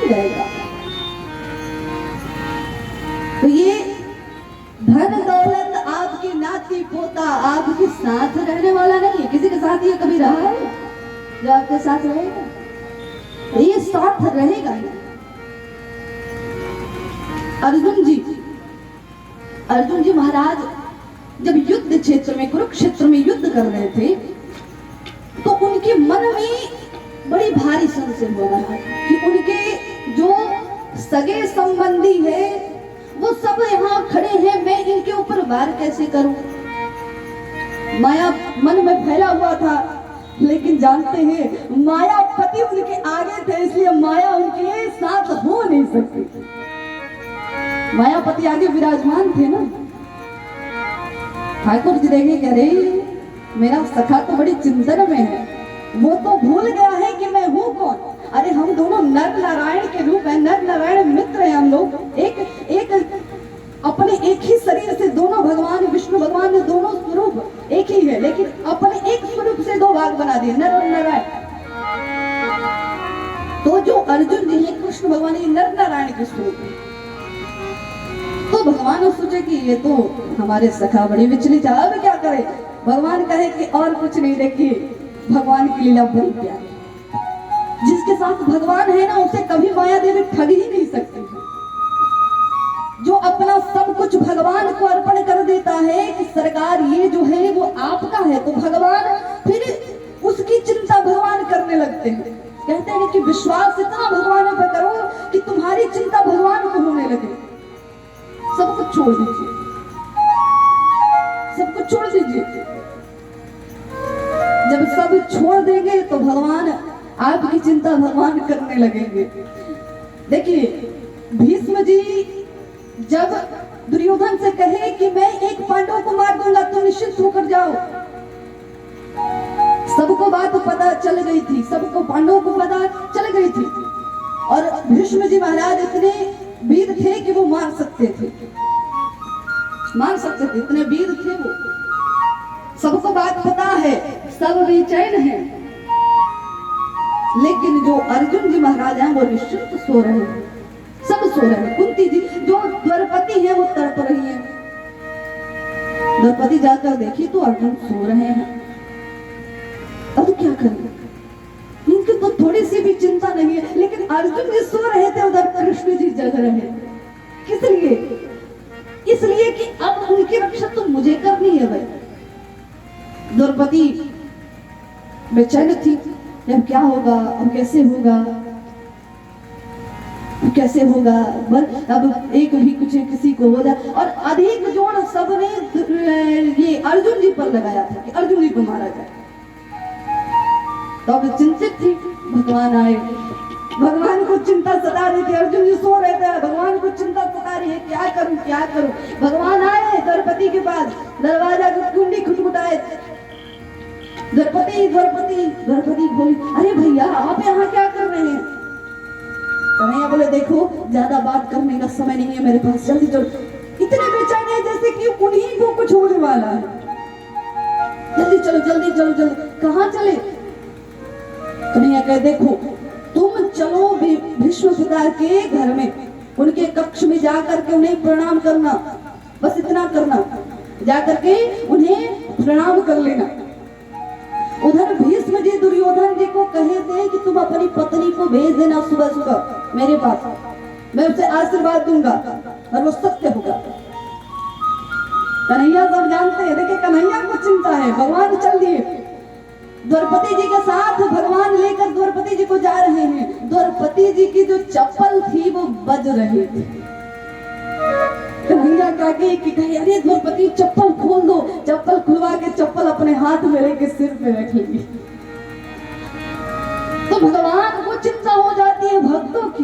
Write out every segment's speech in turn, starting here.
जाएगा। तो ये धन दौलत आपके नाती पोता आपके साथ रहने वाला नहीं है। किसी के साथ ये कभी रहा है जो आपके साथ रहेगा? ये साथ रहेगा ही। अर्जुन जी महाराज जब युद्ध क्षेत्र में कुरुक्षेत्र में युद्ध कर रहे थे तो उनके मन में बड़ी भारी संशय हो रहा है कि उनके जो सगे संबंधी है वो सब यहाँ खड़े हैं, मैं इनके ऊपर वार कैसे करूं। माया मन में फैला हुआ था, लेकिन जानते हैं मायापति उनके आगे थे, इसलिए माया उनके साथ हो नहीं सकती। मायापति आगे विराजमान थे ना। ठाकुर जी देखे कह रहे मेरा सखा तो बड़ी चिंतन में है, वो तो भूल गया है कि मैं हूँ कौन। अरे हम दोनों नर नारायण के रूप हैं, नर नारायण मित्र हैं हम लोग। एक अपने एक ही शरीर से दोनों भगवान विष्णु भगवान ने दोनों स्वरूप एक ही है, लेकिन अपने एक स्वरूप से दो भाग बना दिए, नर और नारायण। तो जो अर्जुन जी है कृष्ण भगवान ये नर नारायण के स्वरूप है। तो भगवान ने सोचा कि ये तो हमारे सखा बड़ी विचलित है, अब क्या करे। भगवान कहे कि और कुछ नहीं, देखिए भगवान की लीला बड़ी प्यारी। जिसके साथ भगवान है ना उसे कभी माया देवी ठग ही नहीं सकती है। जो अपना सब कुछ भगवान को अर्पण कर देता है कि सरकार ये जो है वो आपका है, तो भगवान फिर उसकी चिंता भगवान करने लगते हैं। कहते हैं कि विश्वास इतना भगवान पर करो कि तुम्हारी चिंता भगवान को होने लगे। सब कुछ छोड़ दीजिए, सब कुछ छोड़ दीजिए। जब सब छोड़ देंगे तो भगवान आपकी चिंता भगवान करने लगेंगे। देखिए भीष्म जी जब दुर्योधन से कहे कि मैं एक पांडव को मार दूंगा तो निश्चित होकर जाओ, सबको बात पता चल गई थी, सबको पांडवों को पता चल गई थी। और भीष्म जी महाराज इतने वीर थे कि वो मार सकते थे, इतने वीर थे वो। सबको बात पता है, सब बेचैन हैं, लेकिन जो अर्जुन जी महाराज हैं वो निश्चिंत सो रहे हैं, सब सो रहे हैं। कुंती जी जो द्रौपदी है वो तड़प रही है। द्रौपदी जाकर देखी तो अर्जुन सो रहे हैं। अब क्या करें, इनकी तो थोड़ी सी भी चिंता नहीं है, लेकिन अर्जुन जी सो रहे थे, उधर कृष्ण जी जग रहे। किस लिए? इसलिए कि अब उनकी रक्षा तो मुझे करनी है भाई। द्रौपदी बेचैन थी, अब क्या होगा, अब कैसे होगा, कैसे होगा। अब एक भी कुछ किसी को हो जाए। और अधिक जोर सबने ये अर्जुन जी पर लगाया था कि अर्जुन जी को मारा जाए। तो अब चिंतित थी। भगवान आए, भगवान को चिंता सता रही थी। अर्जुन जी सो रहे थे, भगवान को चिंता सता रही है, क्या करूं क्या करूं। भगवान आए द्रौपदी के पास, दरवाजा की कुंडी खटखटाए। द्रौपदी बोली अरे भैया आप यहाँ क्या कर रहे हैं। कन्हैया बोले देखो ज्यादा बात करने का समय नहीं है मेरे पास, जल्दी चलो। इतने बेचैन है जैसे कि उन्हीं को कुछ होने वाला है। जल्दी चलो जल्दी चलो जल्दी। कहाँ चले? कन्हैया कहे देखो तुम चलो भीष्म पिता के घर में, उनके कक्ष में जाकर के उन्हें प्रणाम करना, बस इतना करना, जाकर के उन्हें प्रणाम कर लेना। उधर भीष्म जी दुर्योधन जी को कहे थे कि तुम अपनी पत्नी को भेज देना सुबह सुबह मेरे पास, मैं उसे आशीर्वाद दूंगा और वो सत्य होगा। कन्हैया सब जानते हैं, देखिए कन्हैया को चिंता है। भगवान चल दिए द्रौपदी जी के साथ, भगवान लेकर द्रौपदी जी को जा रहे हैं। द्रौपदी जी की जो चप्पल थी वो बज रही थी। कन्हैया कहे अरे द्रौपदी चप्पल खोल दो। चप्पल खुलवा के चप्पल अपने हाथ में लेके सिर पे रख लेगी। तो भगवान को चिंता हो जाती है भक्तों की,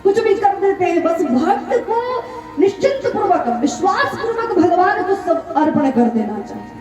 कुछ भी कर देते हैं। बस भक्त को निश्चिंत पूर्वक विश्वास पूर्वक भगवान को सब अर्पण कर देना चाहिए।